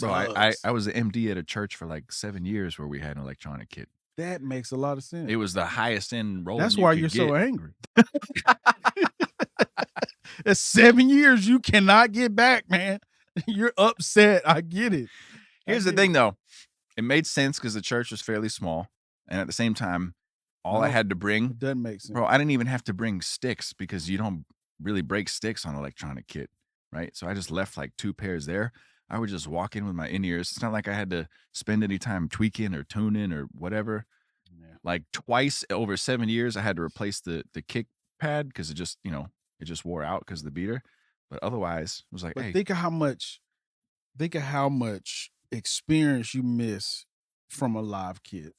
Bro, sucks. I was an MD at a church for like 7 years where we had an electronic kit. That makes a lot of sense. It was the highest end rolling That's you why could you're get. so angry. That's 7 years you cannot get back, man. You're upset. I get it. Here's the thing, though. It made sense because the church was fairly small. And at the same time, all I had to bring, It doesn't make sense. bro, I didn't even have to bring sticks because you don't really break sticks on electronic kit, right? So I just left like 2 pairs there. I would just walk in with my in-ears. It's not like I had to spend any time tweaking or tuning or whatever. Yeah. Like twice over 7 years, I had to replace the kick pad because it just, it just wore out because of the beater. But otherwise, it was like, But hey, think of how much experience you miss from a live kit.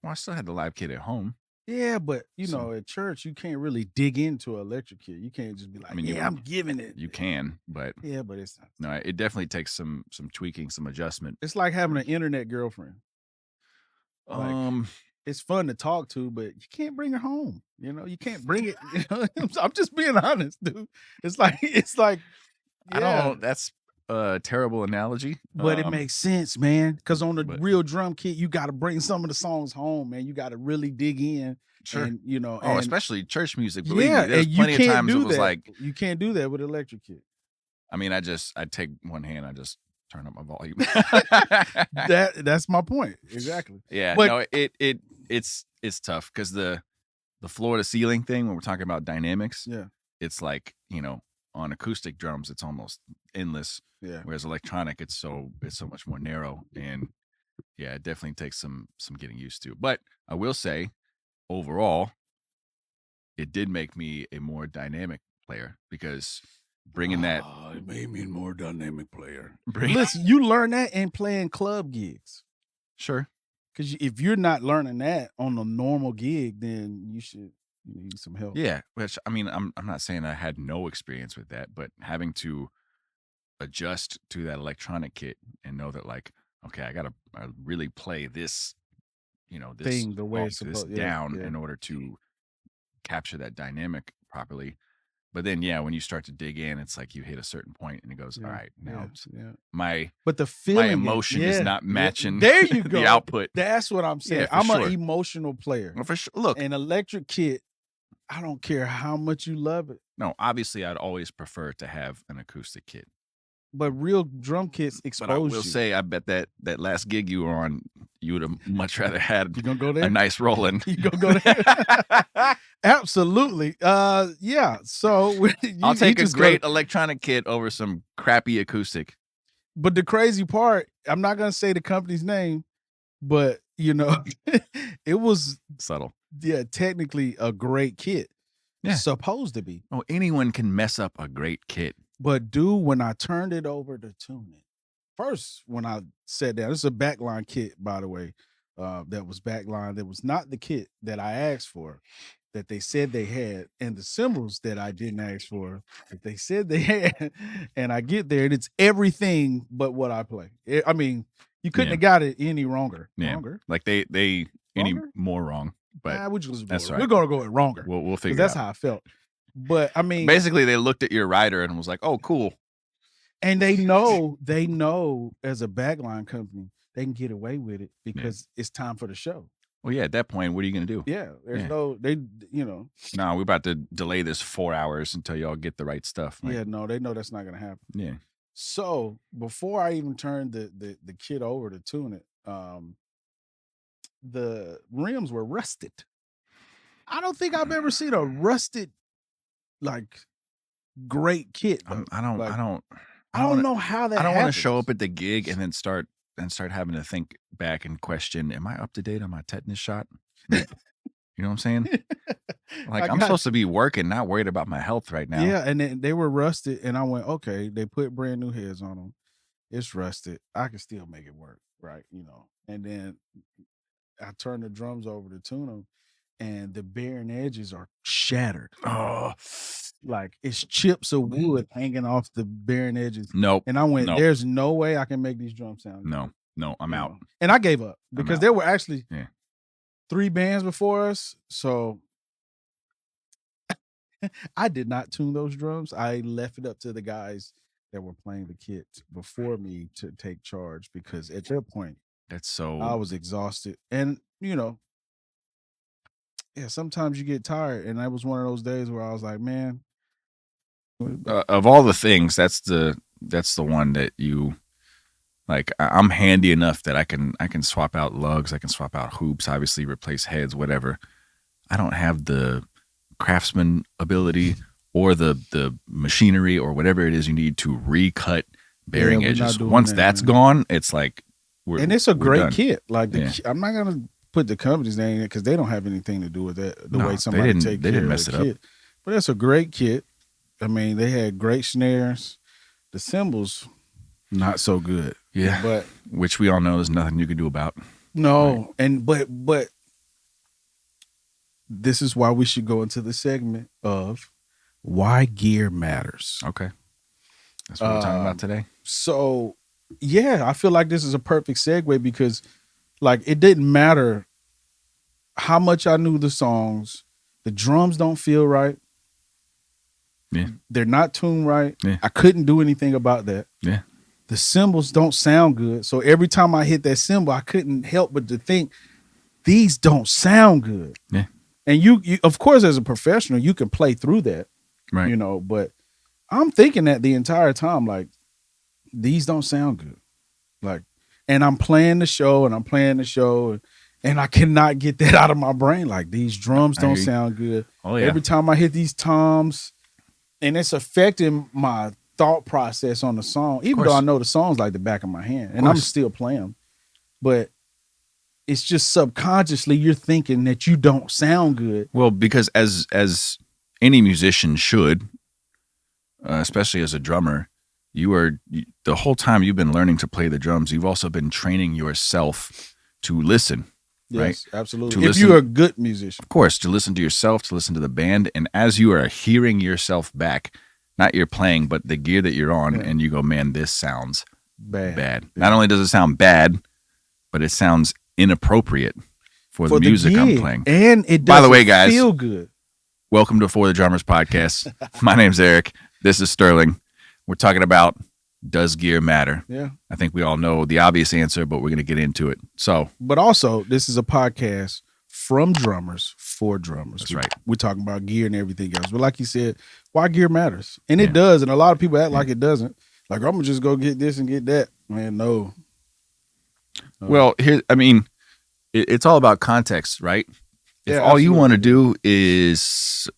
well, I still had the live kit at home. Yeah, but So- at church you can't really dig into an electric kit. You can't just be like, I'm giving it. You can, but Yeah, but it's not. no, it definitely takes some tweaking, some adjustment. It's like having an internet girlfriend. Like, it's fun to talk to, but you can't bring her home. You can't bring it. I'm just being honest, dude. It's like, I don't. That's a terrible analogy, but it makes sense, man. Because on the real drum kit, you got to bring some of the songs home, man. You got to really dig in. Sure. And, especially church music. Believe me, and there's you plenty of can't times do it was that. like, You can't do that with electric kit. I mean, I'd take one hand, I just turn up my volume. That's my point. Exactly. Yeah, But- no, it's tough because the floor to ceiling thing, when we're talking about dynamics, Yeah. it's like, on acoustic drums, it's almost endless. Yeah. Whereas electronic, it's so much more narrow, and yeah, it definitely takes some getting used to. But I will say, overall, it did make me a more dynamic player because bringing that. It made me a more dynamic player. Bring, Listen, you learn that in playing club gigs. sure. Because if you're not learning that on a normal gig, then you need some help. Yeah, which I mean, I'm not saying I had no experience with that, but having to adjust to that electronic kit and know that, like, okay, I really play this, this Thing the way up, it's this supposed. Yeah, down yeah. in order to capture that dynamic properly. But then, yeah, when you start to dig in, it's like you hit a certain point and it goes, all right, now my But the feeling, emotion is not matching There you go. the output. That's what I'm saying. Yeah, for I'm sure. an emotional player. Well, for sure. Look, An electric kit, I don't care how much you love it, no, obviously, I'd always prefer to have an acoustic kit. but real drum kits expose But I will you. say, I bet that last gig you were on, you would have much rather had You gonna go there? a nice rolling. You gonna go there? Absolutely. Yeah. So I'll take a just great electronic kit over some crappy acoustic. But the crazy part, I'm not gonna say the company's name, but it was Subtle. technically a great kit. Yeah. Supposed to be. Oh, anyone can mess up a great kit. But dude, when I turned it over to tune it, first when I sat down, this is a backline kit, by the way. That was backline. That was not the kit that I asked for, that they said they had, and the cymbals that I didn't ask for, that they said they had. And I get there, and it's everything but what I play. I mean, you couldn't have got it any wronger. Yeah. Wronger? Like they any Wronger? more wrong. But Nah, that's that's right. right. We're gonna go with wronger. We'll figure That's it out. how I felt. But I mean, Basically, they looked at your rider and was like, "Oh, cool." and they know as a backline company, they can get away with it because it's time for the show. Well, yeah. At that point, what are you gonna do? Yeah, there's No, we're about to delay this 4 hours until y'all get the right stuff. Like, they know that's not gonna happen. yeah. So before I even turned the kit over to tune it, the rims were rusted. I don't think I've ever seen a rusted like great kit. I though. don't Like, know how that. I I don't want to happens. show up at the gig and then start having to think back and question: am I up to date on my tetanus shot? Like, you know what I'm saying? Like, I'm supposed to be working, not worried about my health right now. Yeah, and then they were rusted, and I went, okay, they put brand new heads on them. It's rusted. I can still make it work, right? And then I turned the drums over to tune them, and the bearing edges are shattered. Oh, Like it's chips of wood hanging off the bearing edges. nope. And I went, Nope. there's no way I can make these drums sound good. No, I'm out. And I gave up because out. there were actually Yeah. 3 bands before us. So I did not tune those drums. I left it up to the guys that were playing the kit before me to take charge because at that point That's so. I was exhausted. And yeah, sometimes you get tired. And that was one of those days where I was like, man, Of all the things, that's the one that you like. I'm handy enough that I can swap out lugs, I can swap out hoops, obviously replace heads, whatever. I don't have the craftsman ability or the machinery or whatever it is you need to recut bearing we're not edges. doing Once that, that's man. gone, it's like And it's a we're great done. kit. Like Yeah. I'm not gonna put the company's name in because they don't have anything to do with that. The No, way they somebody didn't- take they care didn't of mess the it up. kit. But that's a great kit. I mean, they had great snares. The cymbals, not so good. Yeah, But which we all know there's nothing you can do about. no, and but this is why we should go into the segment of why gear matters. Okay, that's what we're talking about today. So yeah, I feel like this is a perfect segue because like it didn't matter how much I knew the songs, the drums don't feel right. Yeah. They're not tuned right. Yeah. I couldn't do anything about that. Yeah. The cymbals don't sound good. So every time I hit that cymbal, I couldn't help but to think these don't sound good. Yeah. And you of course, as a professional, you can play through that, Right. but I'm thinking that the entire time, like, these don't sound good. Like, and I'm playing the show and I cannot get that out of my brain. Like, these drums don't sound good. Oh yeah. Every time I hit these toms, and it's affecting my thought process on the song, even though I know the songs like the back of my hand, and I'm still playing them. But it's just subconsciously you're thinking that you don't sound good. Well, because as any musician should, especially as a drummer, the whole time you've been learning to play the drums, you've also been training yourself to listen. Yes, right? absolutely. To If you're a good musician. Of course, to listen to yourself, to listen to the band, and as you are hearing yourself back, not your playing, but the gear that you're on, and you go, man, this sounds bad. Yeah. Not only does it sound bad, but it sounds inappropriate for the music I'm playing. And it doesn't By the way, guys, feel good. Welcome to For the Drummers podcast. My name's Eric. This is Sterling. We're talking about, does gear matter? Yeah. I think we all know the obvious answer, but we're going to get into it. So, but also, this is a podcast from drummers for drummers. That's right. We're talking about gear and everything else. But like you said, why gear matters. And it does. And a lot of people act like it doesn't. Like, I'm going to just go get this and get that. Man, no. Well, it's all about context, right? If all you want to do is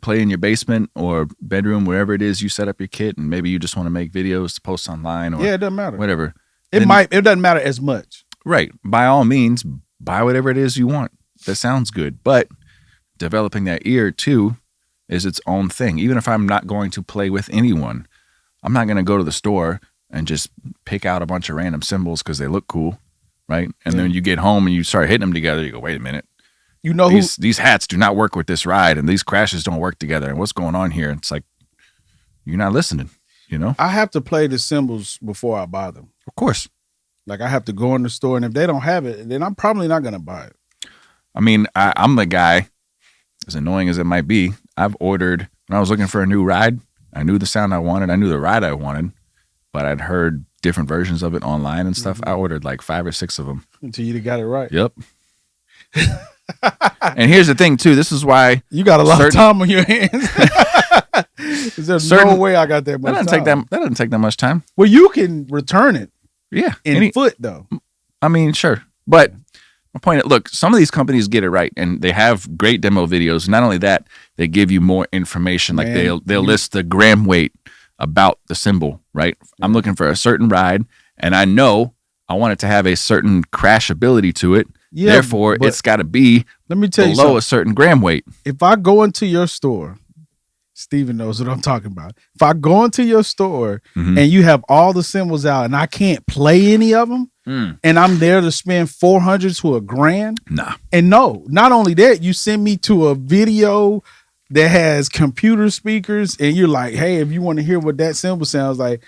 play in your basement or bedroom, wherever it is you set up your kit, and maybe you just want to make videos to post online or it doesn't matter. Whatever. It doesn't matter as much. Right. By all means, buy whatever it is you want. That sounds good. But developing that ear too is its own thing. Even if I'm not going to play with anyone, I'm not going to go to the store and just pick out a bunch of random cymbals because they look cool. Right. And then you get home and you start hitting them together. You go, wait a minute. You know, these hats do not work with this ride, and these crashes don't work together. And what's going on here? It's like, you're not listening, I have to play the cymbals before I buy them. Of course. Like, I have to go in the store, and if they don't have it, then I'm probably not going to buy it. I mean, I'm the guy, as annoying as it might be, I've ordered, when I was looking for a new ride, I knew the sound I wanted, I knew the ride I wanted, but I'd heard different versions of it online and stuff. I ordered like 5 or 6 of them. Until you got it right. Yep. And here's the thing too. This is why you got a lot of time on your hands. There's no way I got that much time. That doesn't take that much time. Well, you can return it. Yeah. In foot though. I mean, sure. But my point, look, some of these companies get it right and they have great demo videos. Not only that, they give you more information. Like they'll list the gram weight about the cymbal, right? Yeah. I'm looking for a certain ride and I know I want it to have a certain crash ability to it. Yeah, therefore, it's got to be below a certain gram weight. If I go into your store, Steven knows what I'm talking about. If I go into your store and you have all the cymbals out and I can't play any of them, and I'm there to spend $400 to $1,000, nah. And no, not only that, you send me to a video that has computer speakers, and you're like, "Hey, if you want to hear what that cymbal sounds like,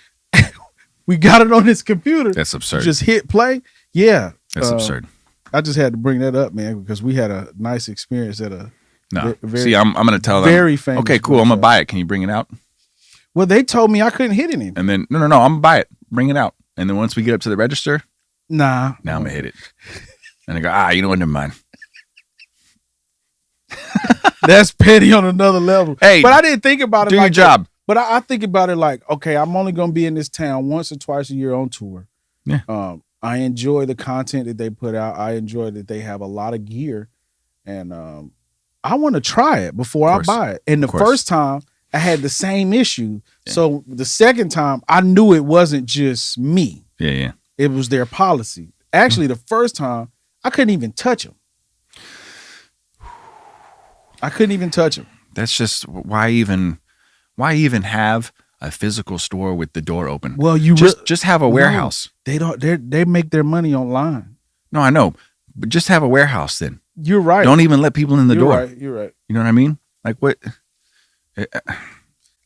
we got it on this computer." That's absurd. Just hit play. Yeah, that's absurd. I just had to bring that up, man, because we had a nice experience at a See, I'm going to tell them. Very famous. Okay, cool. I'm going to buy it. Can you bring it out? Well, they told me I couldn't hit anything. And then, no, I'm going to buy it. Bring it out. And then once we get up to the register, nah. Now I'm going to hit it. And I go, you know what, never mind. That's petty on another level. Hey, but I didn't think about it do like your job. But I think about it like, okay, I'm only going to be in this town once or twice a year on tour. Yeah. I enjoy the content that they put out. I enjoy that they have a lot of gear. And I want to try it before I buy it. And the first time, I had the same issue. Yeah. So the second time, I knew it wasn't just me. Yeah. It was their policy. Actually, the first time, I couldn't even touch them. I couldn't even touch them. That's just why even have a physical store with the door open? Well, you just have a warehouse. They don't. They make their money online. No, I know, but just have a warehouse then. You're right. Don't even let people in the door. You're right. You know what I mean? Like what?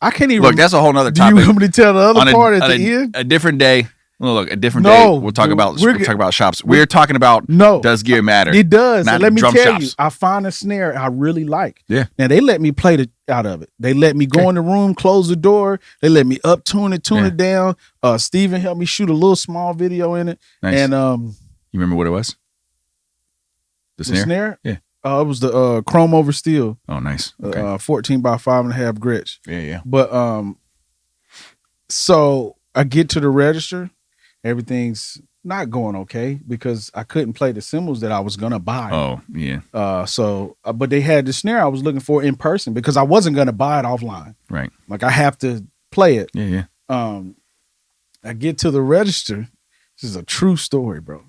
I can't even look. That's a whole nother topic. Do you want me to tell the other part at the end? A different day. Well, look, a different day. We'll talk about shops. We're talking about does gear matter? It does. Not let me tell shops. you, I find a snare I really like. Yeah. Now they let me play out of it. They let me go in the room, close the door. They let me up tune it down. Steven helped me shoot a little small video in it. Nice. And you remember what it was? The snare? Yeah. It was the chrome over steel. Oh, nice. Okay. 14 by 5.5 Gretsch. Yeah. But so I get to the register. Everything's not going okay because I couldn't play the cymbals that I was gonna buy. Oh, yeah. But they had the snare I was looking for in person because I wasn't gonna buy it offline. Right. Like I have to play it. Yeah. I get to the register. This is a true story, bro.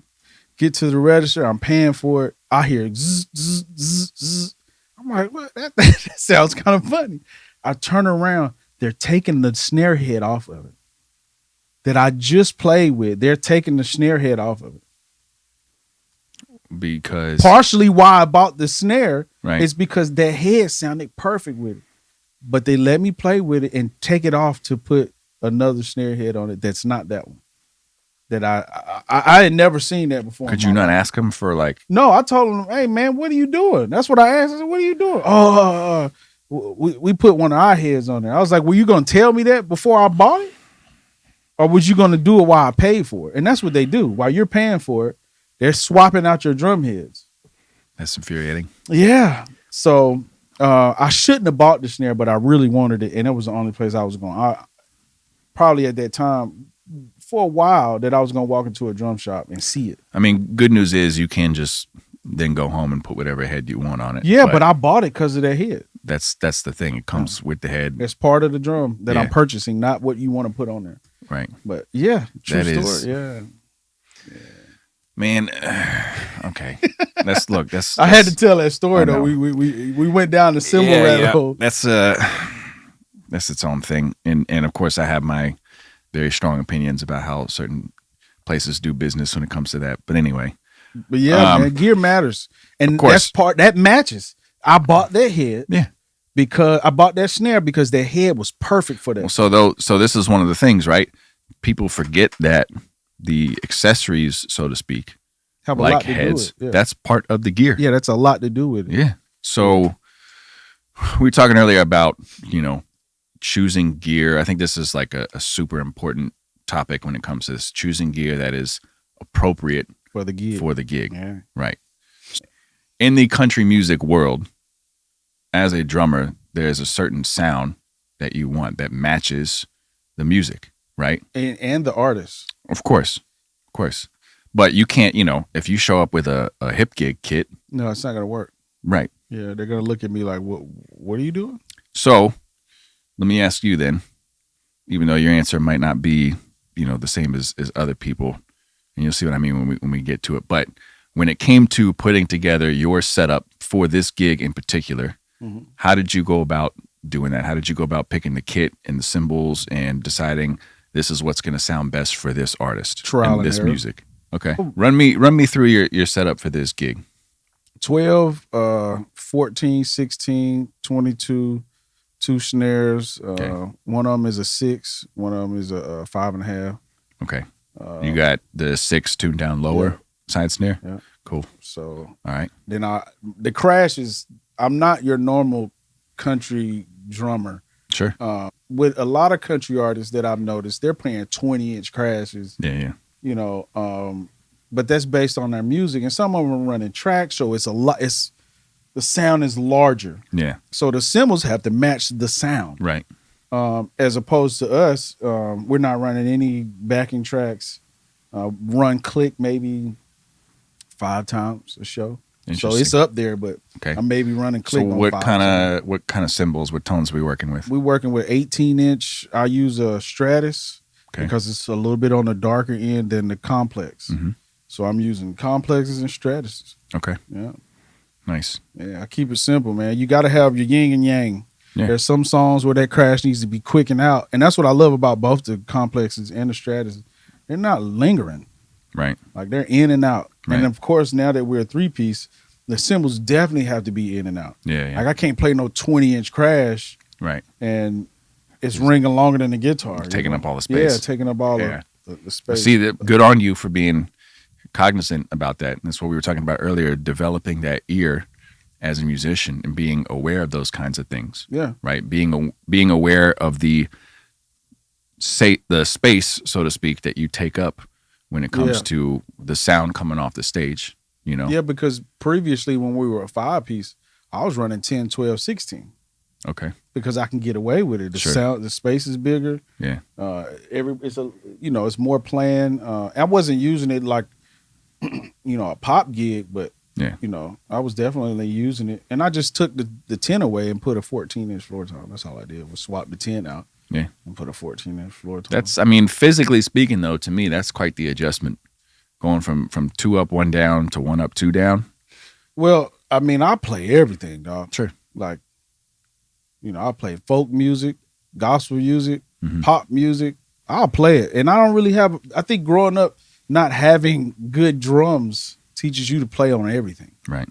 Get to the register. I'm paying for it. I hear zzz, zzz, zzz, zzz. I'm like, what? That sounds kind of funny. I turn around. They're taking the snare head off of it that I just played with. They're taking the snare head off of it. Because partially why I bought the snare is because that head sounded perfect with it. But they let me play with it and take it off to put another snare head on it that's not that one. That I had never seen that before. Could you not ask him for like? No, I told him, hey man, what are you doing? That's what I asked. I said, what are you doing? Oh, we put one of our heads on there. I was like, were you gonna tell me that before I bought it? Or was you gonna do it while I paid for it? And that's what they do. While you're paying for it, they're swapping out your drum heads. That's infuriating. Yeah. So I shouldn't have bought the snare, but I really wanted it, and it was the only place I was going. I probably at that time for a while that I was going to walk into a drum shop and see it. I mean, good news is you can just then go home and put whatever head you want on it. Yeah, but I bought it because of that head. That's the thing. It comes with the head. It's part of the drum that I'm purchasing, not what you want to put on there. Right. But yeah, true story. Yeah. Man, okay. That's I had to tell that story though. We went down the cymbal rabbit hole. That's its own thing. And of course I have my very strong opinions about how certain places do business when it comes to that. But anyway. But yeah, man, gear matters. And that's part that matches. I bought that head. Yeah. Because I bought that snare because that head was perfect for that. Well, so this is one of the things, right? People forget that the accessories, so to speak, have like a lot to heads, do with it. that's part of the gear. Yeah, that's a lot to do with it. Yeah. So we were talking earlier about, choosing gear. I think this is like a super important topic when it comes to this, choosing gear that is appropriate for the gig. Yeah. Right. In the country music world, as a drummer, there's a certain sound that you want that matches the music, right? And the artist. Of course. But you can't, if you show up with a hip gig kit. No, it's not going to work. Right. Yeah, they're going to look at me like, what are you doing? So let me ask you then, even though your answer might not be, the same as other people, and you'll see what I mean when we get to it. But when it came to putting together your setup for this gig in particular, how did you go about doing that? How did you go about picking the kit and the cymbals and deciding this is what's going to sound best for this artist and this music? Okay. Run me through your setup for this gig. 12, 14, 16, 22, 2 snares. One of them is a 6. One of them is a 5.5. Okay. You got the 6 tuned down lower side snare? Yeah. Cool. So, all right. Then the crash is, I'm not your normal country drummer. Sure. With a lot of country artists that I've noticed, they're playing 20-inch crashes. Yeah. You know, but that's based on their music, and some of them are running tracks, so it's a lot. It's the sound is larger. Yeah. So the cymbals have to match the sound. Right. As opposed to us, we're not running any backing tracks. Run click maybe 5 times a show. So it's up there, but okay. I'm maybe running click. So on what kind of cymbals, what tones are we working with? We're working with 18-inch. I use a Stratus because it's a little bit on the darker end than the complex. Mm-hmm. So I'm using complexes and Stratuses. Okay. Yeah. Nice. Yeah, I keep it simple, man. You got to have your yin and yang. Yeah. There's some songs where that crash needs to be quick and out, and that's what I love about both the complexes and the Stratus. They're not lingering. Right. Like they're in and out. Right. And of course, now that we're a 3-piece, the cymbals definitely have to be in and out. Yeah. Like I can't play no 20-inch crash. Right. And it's ringing longer than the guitar. Taking up all the space. Yeah, taking up all the space. See, good on you for being cognizant about that. And that's what we were talking about earlier, developing that ear as a musician and being aware of those kinds of things. Yeah. Right. Being aware of the space, so to speak, that you take up when it comes to the sound coming off the stage, you know? Yeah, because previously when we were a 5-piece, I was running 10, 12, 16. Okay. Because I can get away with it. The sound, the space is bigger. Yeah. It's more planned. I wasn't using it like, a pop gig, but I was definitely using it. And I just took the 10 away and put a 14-inch floor tom. That's all I did was swap the 10 out. Yeah. And put a 14-inch floor tom. Physically speaking, though, to me, that's quite the adjustment. Going from 2 up, 1 down to 1 up, 2 down. Well, I play everything, dog. Sure. Like, I play folk music, gospel music, pop music. I'll play it. And I don't really I think growing up, not having good drums teaches you to play on everything. Right.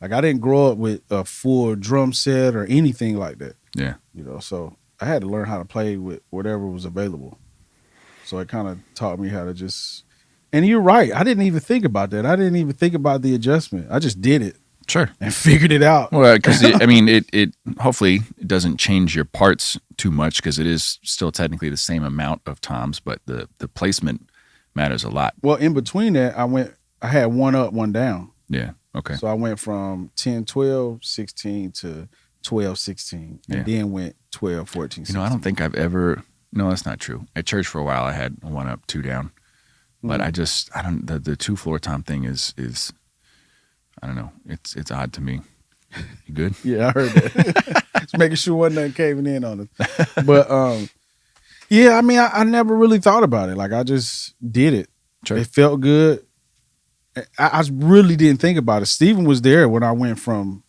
Like I didn't grow up with a full drum set or anything like that. Yeah. So I had to learn how to play with whatever was available. So it kind of taught me how to just, and you're right. I didn't even think about that. I didn't even think about the adjustment. I just did it. Sure. And figured it out. Well, because it hopefully it doesn't change your parts too much because it is still technically the same amount of toms, but the placement matters a lot. Well, in between that, I had 1 up, 1 down. Yeah. Okay. So I went from 10, 12, 16 to 12, 16, and then went 12, 14, 16. I don't think I've ever. No, that's not true. At church for a while, I had 1 up, 2 down, but I don't. The 2 floor tom thing is I don't know. It's odd to me. You good? Yeah, I heard that. Just making sure wasn't nothing caving in on it. But I never really thought about it. Like I just did it. Sure. It felt good. I really didn't think about it. Steven was there when I went from,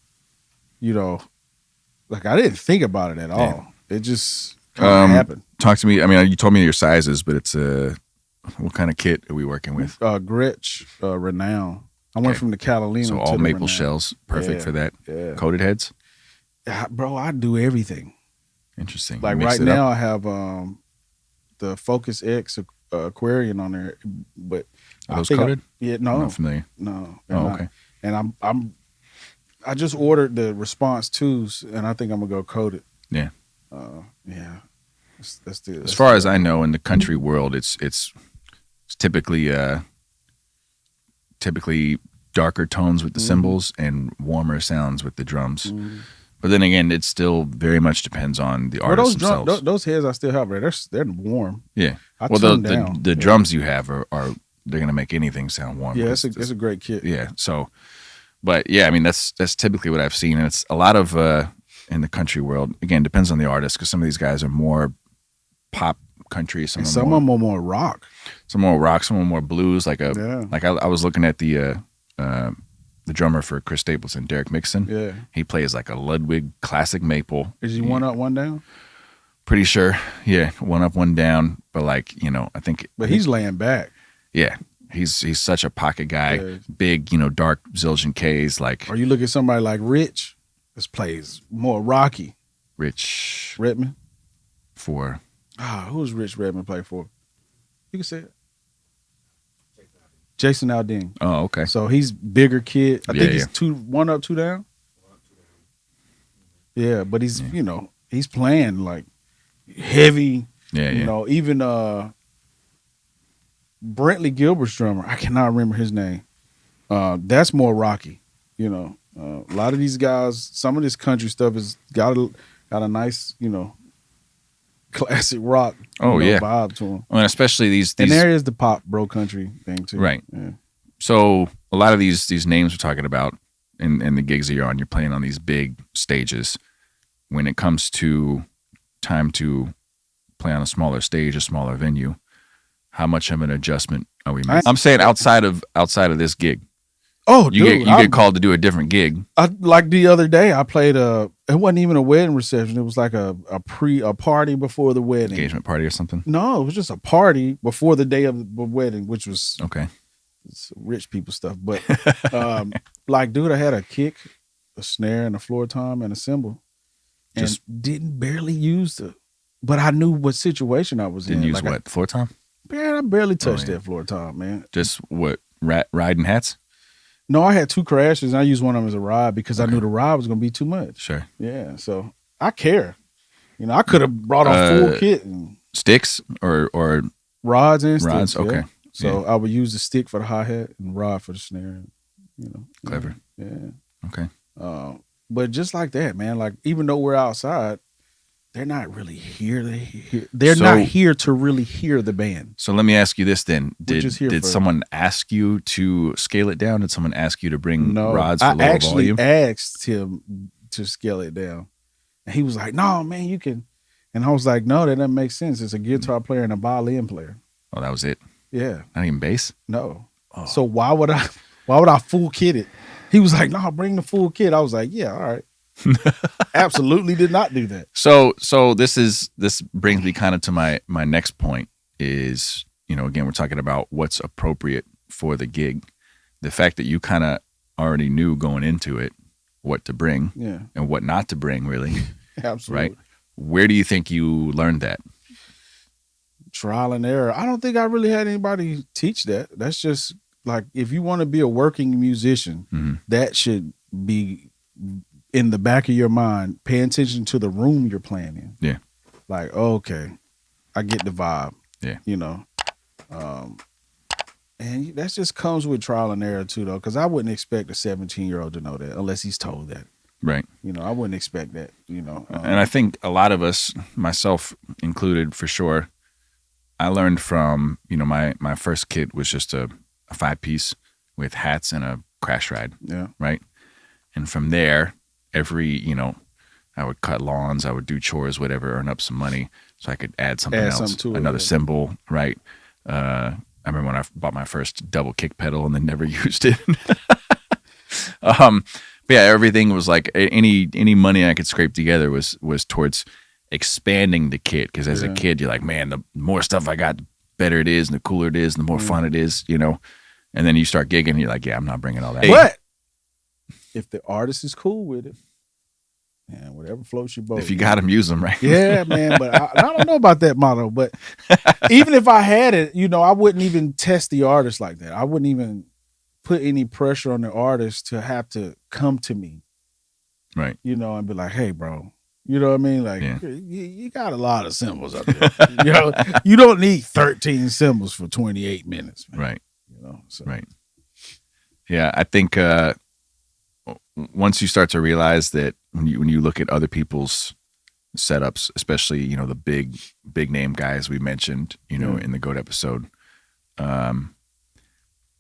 like I didn't think about it at all. It just kind of happened. Talk to me. You told me your sizes, but it's what kind of kit are we working with? Gretsch, Renown. I went from the Catalina so to all the maple Renown. shells, perfect for that. Yeah. Coated heads? Bro, I do everything. Interesting. Like right now I have the Focus X Aquarian on there, but are those coated? No. I'm not familiar. No. Okay. And I just ordered the Response 2s and I think I'm gonna go coated. Yeah. Yeah. As far as I know, in the country world, it's typically darker tones with the cymbals and warmer sounds with the drums. But then again, it still very much depends on the artists themselves. Those heads I still have, they're warm. Yeah. The drums you have are they're gonna make anything sound warm. Yeah, it's a great kit. Yeah. So, but yeah, that's typically what I've seen, and it's a lot of in the country world. Again, depends on the artist because some of these guys are more pop country, some of them are more rock. Some more rock, some are more blues. I was looking at the drummer for Chris Stapleton, Derek Mixon. Yeah. He plays like a Ludwig classic maple. Is he 1 up, 1 down? Pretty sure. Yeah. 1 up, 1 down. But I think. But he's laying back. Yeah. He's such a pocket guy. Yeah. Big, dark Zildjian K's. Or you look at somebody like Rich, this plays more rocky. Rich Redmond? For. Who's Rich Redmond play for? You can say it. Jason Aldean. Oh, okay. So he's bigger kid. I think he's 1 up, 2 down. Yeah, but he's he's playing like heavy. Yeah, You yeah. know, even Brentley Gilbert's drummer, I cannot remember his name. That's more rocky. You know, a lot of these guys, some of this country stuff has got a nice, you know, classic rock, Oh yeah. vibe to them. Well, and especially these And there is the pop bro country thing too. right. Yeah. So a lot of these names we're talking about and the gigs that you're playing on these big stages. When it comes to time to play on a smaller stage, a smaller venue, how much of an adjustment are we making? I'm saying outside of this gig. Oh, you dude, get called to do a different gig. Like the other day, I played it wasn't even a wedding reception. It was like a party before the wedding. Engagement party or something? No, it was just a party before the day of the wedding, which was okay. It's rich people stuff. But like, dude, I had a kick, a snare, and a floor tom and a cymbal, and just didn't barely use but I knew what situation I was in. Didn't use like what floor tom? Man, I barely touched that floor tom, man. Just what riding hats? No, I had 2 crashes, and I used one of them as a ride because I knew the ride was going to be too much. Sure. Yeah, so I care. You know, I could have brought a full kit and sticks or rods and sticks. Okay. Yeah. So I would use the stick for the hi hat and rod for the snare. You know, clever. Yeah. Okay. But just like that, man. Like even though we're outside, they're not really here. They're not here to really hear the band. So let me ask you this then: Did someone ask you to scale it down? Did someone ask you to bring rods for lower volume? I actually asked him to scale it down, and he was like, "No, man, you can." And I was like, "No, that doesn't make sense. It's a guitar player and a violin player." Oh, that was it. Yeah. Not even bass? No. Oh. So why would I full kit it? He was like, "No, bring the full kit." I was like, "Yeah, all right." Absolutely did not do that. So this brings me kind of to my next point is, again, we're talking about what's appropriate for the gig. The fact that you kind of already knew going into it what to bring and what not to bring, really. Absolutely. Right? Where do you think you learned that? Trial and error. I don't think I really had anybody teach that. That's just like, if you want to be a working musician, that should be in the back of your mind. Pay attention to the room you're playing in. Yeah. Like, okay, I get the vibe. Yeah. And that just comes with trial and error too, though, because I wouldn't expect a 17-year-old to know that unless he's told that. Right. I wouldn't expect that, and I think a lot of us, myself included for sure, I learned from, my first kit was just a 5-piece with hats and a crash ride. Yeah. Right. And from there, I would cut lawns, I would do chores, whatever, earn up some money so I could add something else, to another cymbal. Right. I remember when I bought my first double kick pedal and then never used it. But yeah, everything was like any money I could scrape together was towards expanding the kit. Because as a kid, you're like, man, the more stuff I got, the better it is, and the cooler it is, and the more fun it is, And then you start gigging, and you're like, yeah, I'm not bringing all that. But if the artist is cool with it, and whatever floats your boat. If you got them, use them, right? Yeah, man. But I don't know about that motto. But even if I had it, I wouldn't even test the artist like that. I wouldn't even put any pressure on the artist to have to come to me, right? And be like, "Hey, bro," you know what I mean? Like, you got a lot of cymbals up there. You don't need 13 cymbals for 28 minutes, man. Right? So. Right. Yeah, I think once you start to realize that when you look at other people's setups, especially the big name guys we mentioned, in the GOAT episode,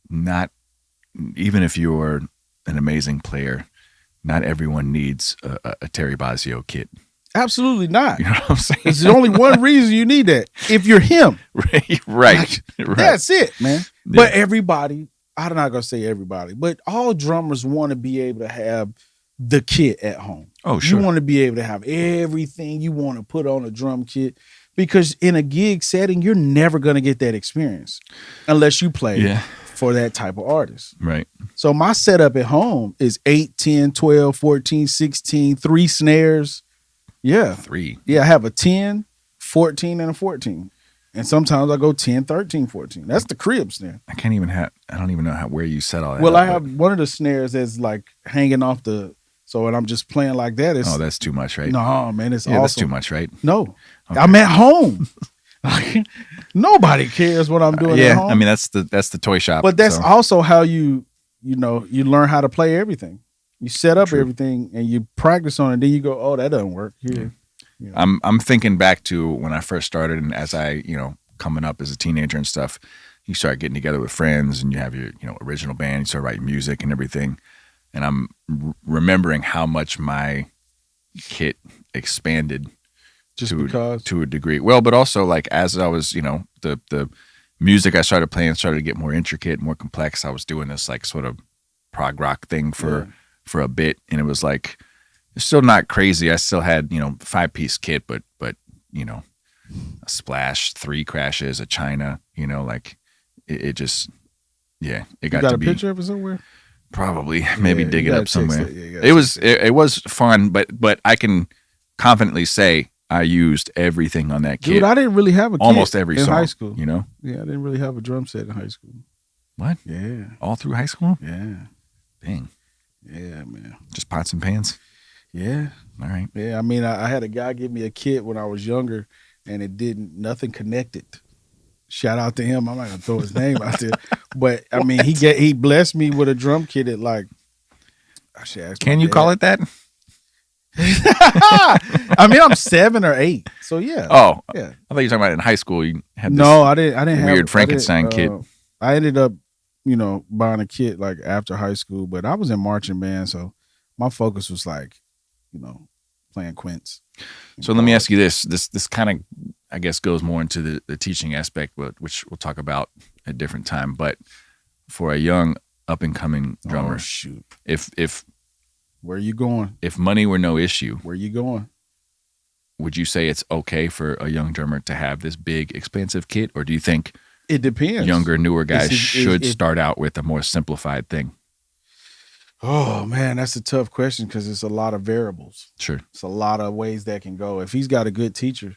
not. Even if you're an amazing player, not everyone needs a Terry Bozzio kit. Absolutely not. You know what I'm saying? There's only one reason you need that. If you're him. Right. Right. That's it, man. Yeah. But everybody, I'm not going to say everybody, but all drummers want to be able to have the kit at home. Oh, sure. You want to be able to have everything you want to put on a drum kit, because in a gig setting, you're never going to get that experience unless you play for that type of artist. Right. So my setup at home is 8, 10, 12, 14, 16, 3 snares. Yeah. 3. Yeah, I have a 10, 14, and a 14. And sometimes I go 10, 13, 14. That's the crib snare. I don't even know where you set all that Well, up, I have one of the snares that's like hanging off the So when I'm just playing like that, Oh, it's that's too much, right? no, man, it's Yeah, that's too awesome. much, right? No, Okay. I'm at home. Like, nobody cares what I'm doing at Yeah, home. I mean that's the toy shop. But that's so. also how you learn how to play everything. You set up True. everything and you practice on it. Then you go, oh, that doesn't work here. Yeah. I'm thinking back to when I first started, and as I coming up as a teenager and stuff, you start getting together with friends, and you have your original band. You start writing music and everything, and I'm remembering how much my kit expanded to a degree. Well, but also like as I was, the music I started playing started to get more intricate, more complex. I was doing this like sort of prog rock thing for a bit, and it was like it's still not crazy. I still had 5-piece kit, but a splash, 3 crashes, a China, like it just it got got to a be picture of it somewhere. Probably maybe dig it up somewhere. It was fun, but I can confidently say I used everything on that kit. Dude, I didn't really have a kit almost every in song, high school. Yeah, I didn't really have a drum set in high school. What? Yeah. All through high school? Yeah. Dang. Yeah, man. Just pots and pans? Yeah. All right. Yeah, I mean, I had a guy give me a kit when I was younger, and nothing connected. Shout out to him. I'm not gonna throw his name out there, but I mean, he blessed me with a drum kit at like. I should ask. Can you call it that? I mean, I'm 7 or 8, so yeah. Oh, yeah. I thought you were talking about in high school. You had this I didn't have weird Frankenstein kit. I ended up, buying a kit like after high school, but I was in marching band, so my focus was like, playing quints. So let me ask you this. This kind of, I guess, goes more into the teaching aspect, which we'll talk about at a different time. But for a young up and coming drummer, shoot, if where are you going? If money were no issue, where are you going? Would you say it's okay for a young drummer to have this big, expensive kit, or do you think it depends? Younger, newer guys should start out with a more simplified thing. Oh man, that's a tough question because it's a lot of variables. Sure, it's a lot of ways that can go. If he's got a good teacher,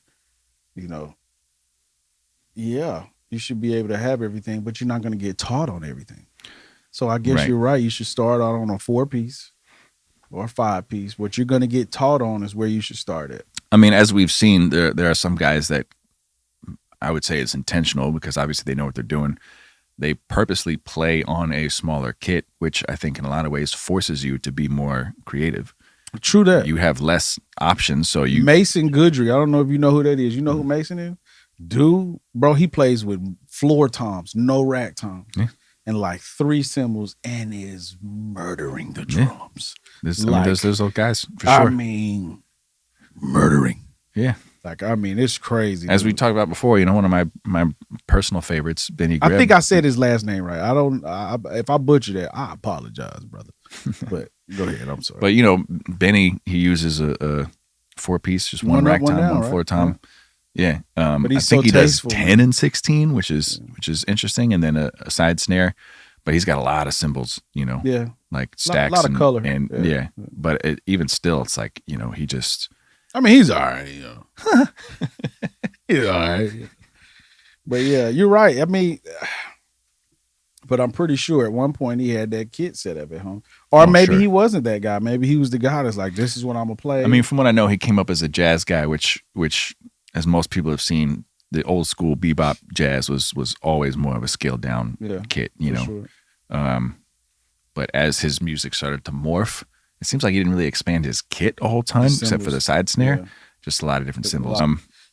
yeah, you should be able to have everything, but you're not going to get taught on everything. So I guess you're right. You should start out on a 4-piece or a 5-piece. What you're going to get taught on is where you should start at. I mean, as we've seen, there are some guys that I would say it's intentional because obviously they know what they're doing. They purposely play on a smaller kit, which I think in a lot of ways forces you to be more creative. True that. You have less options, so you... Mason Goodry, I don't know if you know who that is. You know who Mason is? Dude, bro, he plays with floor toms, no rack toms, and like 3 cymbals and is murdering the drums. There's those guys, for sure. I mean, murdering. Yeah. Like, I mean, it's crazy. As we talked about before, one of my personal favorites, Benny Greb. I think I said his last name right. If I butcher that, I apologize, brother. But go ahead, I'm sorry. But Benny, he uses a 4-piece, just one rack tom, one floor tom. Yeah. But I think he does 10 and 16, which is interesting, and then a side snare. But he's got a lot of cymbals, like stacks, a lot of color, and But even still, it's like he just. I mean, he's all right, he's all right. But yeah, you're right. I mean, but I'm pretty sure at one point he had that kit set up at home. Or maybe he wasn't that guy. Maybe he was the guy that's like, this is what I'm going to play. I mean, from what I know, he came up as a jazz guy, which as most people have seen, the old school bebop jazz was always more of a scaled down kit, Sure. But as his music started to morph, it seems like he didn't really expand his kit the whole time, except for the side snare. Yeah. Just a lot of different cymbals.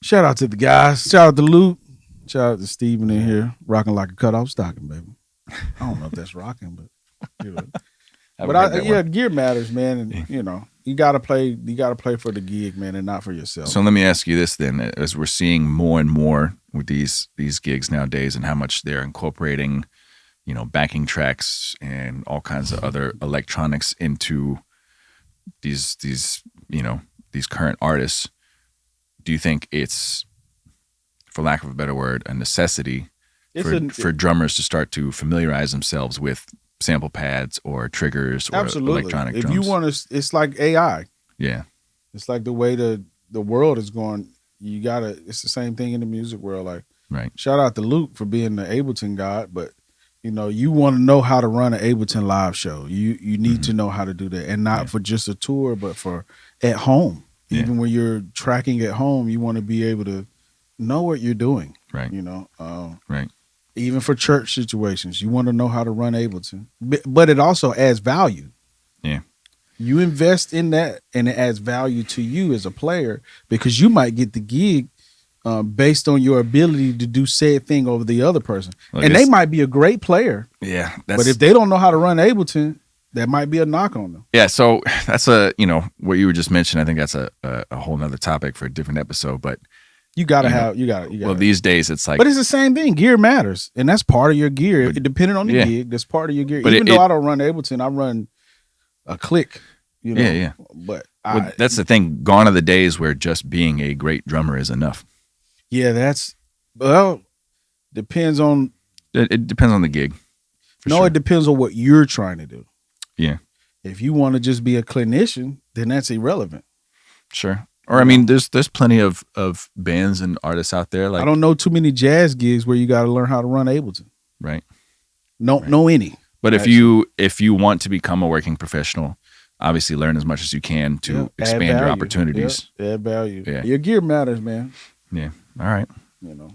Shout out to the guys. Shout out to Luke. Shout out to Steven in here, rocking like a cutoff stocking, baby. I don't know if that's rocking, but but gear matters, man. And you gotta play for the gig, man, and not for yourself. So let me ask you this then: as we're seeing more and more with these gigs nowadays, and how much they're incorporating, backing tracks and all kinds of other electronics into these current artists, do you think it's, for lack of a better word, a necessity for drummers to start to familiarize themselves with sample pads or triggers or electronic drums? If you want to, it's like AI. Yeah. It's like the way the world is going. It's the same thing in the music world. Like, right. Shout out to Luke for being the Ableton god, but You know, you want to know how to run an Ableton live show. You need to Mhm. know how to do that, and not Yeah. for just a tour, but for at home. Yeah. Even when you're tracking at home, you want to be able to know what you're doing. Right. You know, Right. even for church situations, you want to know how to run Ableton. But it also adds value. Yeah. You invest in that, and it adds value to you as a player because you might get the gig based on your ability to do said thing over the other person. Look, and they might be a great player, Yeah. but if they don't know how to run Ableton, that might be a knock on them. Yeah, so that's what you were just mentioning. I think that's a whole nother topic for a different episode. But You gotta have you gotta. well, these days it's like, But it's the same thing. Gear matters, and that's part of your gear. But- Depending on the yeah. gig, that's part of your gear. But Even though I don't run Ableton, I run a click. You know? Yeah. But Well, that's the thing. Gone are the days where just being a great drummer is enough. that's depends on. It depends on the gig. for No, sure. it depends on what you're trying to do. Yeah. If you want to just be a clinician, then that's irrelevant. Sure. Or I mean, there's plenty of bands and artists out there like I don't know too many jazz gigs where you got to learn how to run Ableton. right. No any. But Actually. if you want to become a working professional, obviously learn as much as you can to Yeah, add expand your value. opportunities. Yep, add value. Yeah. Your gear matters, man. Yeah. All right. You know.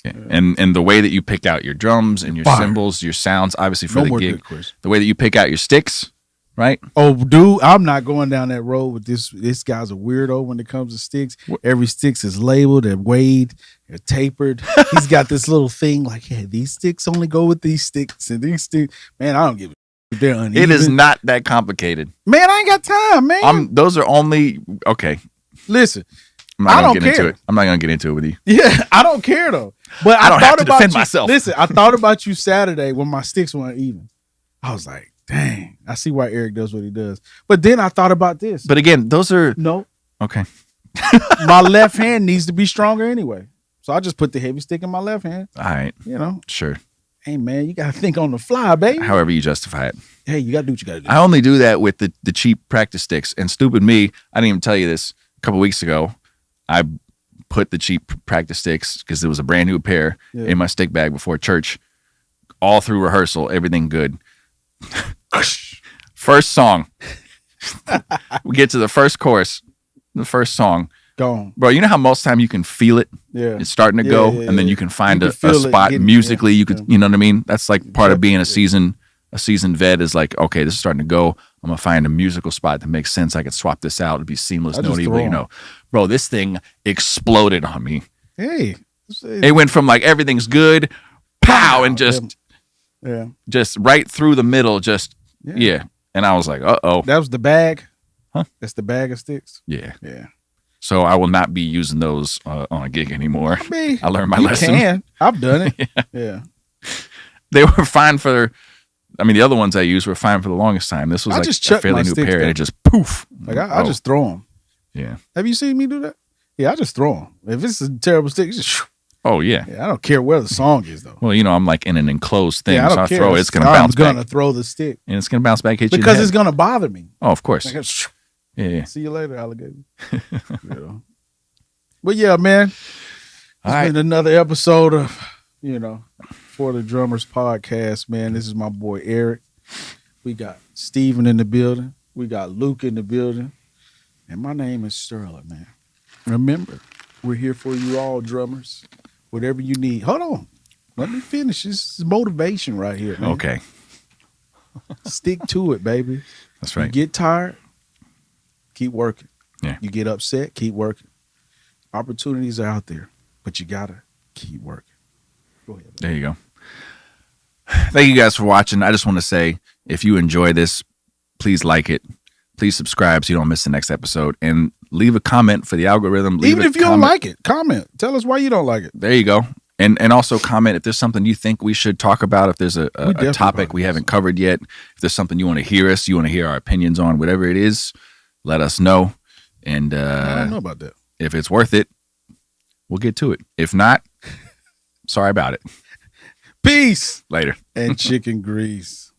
Yeah. And the way that you pick out your drums and your Fire. cymbals, your sounds, obviously for No the more gig, good quiz. the way that you pick out your sticks, right? Oh, dude, I'm not going down that road with this. This guy's a weirdo when it comes to sticks. Every sticks is labeled and weighed and tapered. He's got this little thing like, yeah, these sticks only go with these sticks and these sticks. Man, I don't give a shit. They're uneven. It is not that complicated. Man, I ain't got time, man. Those are only okay. Listen, I'm not I gonna don't get into care. it. I'm not gonna get into it with you. yeah, I don't care though. But I don't have thought to about defend you. myself. Listen, I thought about you Saturday when my sticks weren't even. I was like, dang, I see why Eric does what he does. But then I thought about this. But again, those are No, okay. my left hand needs to be stronger anyway. So I just put the heavy stick in my left hand. All right, You know, sure. hey man, you gotta think on the fly, baby. However you justify it. Hey, you gotta do what you gotta do. I only do that with the cheap practice sticks. And stupid me, I didn't even tell you this a couple weeks ago. I put the cheap practice sticks because there was a brand new pair in my stick bag before church. All through rehearsal, everything good. First song. We get to the first chorus, the first song. Gone. Bro, you know how most time you can feel it? Yeah. It's starting to Yeah, go, yeah, and then yeah. you can find You a can feel it spot getting- musically. You could, yeah. you know what I mean? That's like part of being a Definitely. seasoned vet is like, okay, this is starting to go. I'm gonna find a musical spot that makes sense. I could swap this out. It'd be seamless. I No just need, throw you 'em. know, bro, this thing exploded on me. Hey. It went from like everything's good, pow, and just Yeah. right through the middle. Just Yeah. yeah. And I was like, oh, That was the bag. Huh? That's the bag of sticks. yeah. Yeah. So I will not be using those on a gig anymore. Me. I learned my You lesson. can. I've done it. Yeah. They were fine for. I mean, the other ones I used were fine for the longest time. This was I like just a chuck fairly my new sticks pair, and down. it just poof. Like I just throw them. yeah. Have you seen me do that? Yeah, I just throw them. If it's a terrible stick, it's just Oh yeah. yeah, I don't care where the song is though. Well, you know, I'm like in an enclosed thing, Yeah, I so don't I care. throw it. It's gonna I'm bounce gonna back, throw the stick and it's gonna bounce back, hit you in because the it's head. gonna bother me. Oh, of course. Like, Yeah. see you later, alligator. You know. But yeah, man, it's All right. been another episode of For the Drummers podcast. Man, this is my boy Eric. We got Steven in the building. We got Luke in the building, and my name is Sterling. Man, remember, we're here for you all, drummers. Whatever you need. Hold on. Let me finish. This is motivation right here, man. Okay. Stick to it, baby. That's You right. get tired, keep working. Yeah. You get upset, keep working. Opportunities are out there, but you gotta keep working. Go ahead. There you go. Thank you guys for watching. I just want to say, if you enjoy this, please like it. Please subscribe so you don't miss the next episode, and leave a comment for the algorithm. Leave Even a if you don't comment. like it, comment. Tell us why you don't like it. There you go. And also comment if there's something you think we should talk about, if there's a definitely topic probably we will. haven't covered yet, if there's something you want to hear us, you want to hear our opinions on, whatever it is, let us know. And I don't know about that. if it's worth it, we'll get to it. If not, sorry about it. Peace Later. and chicken grease.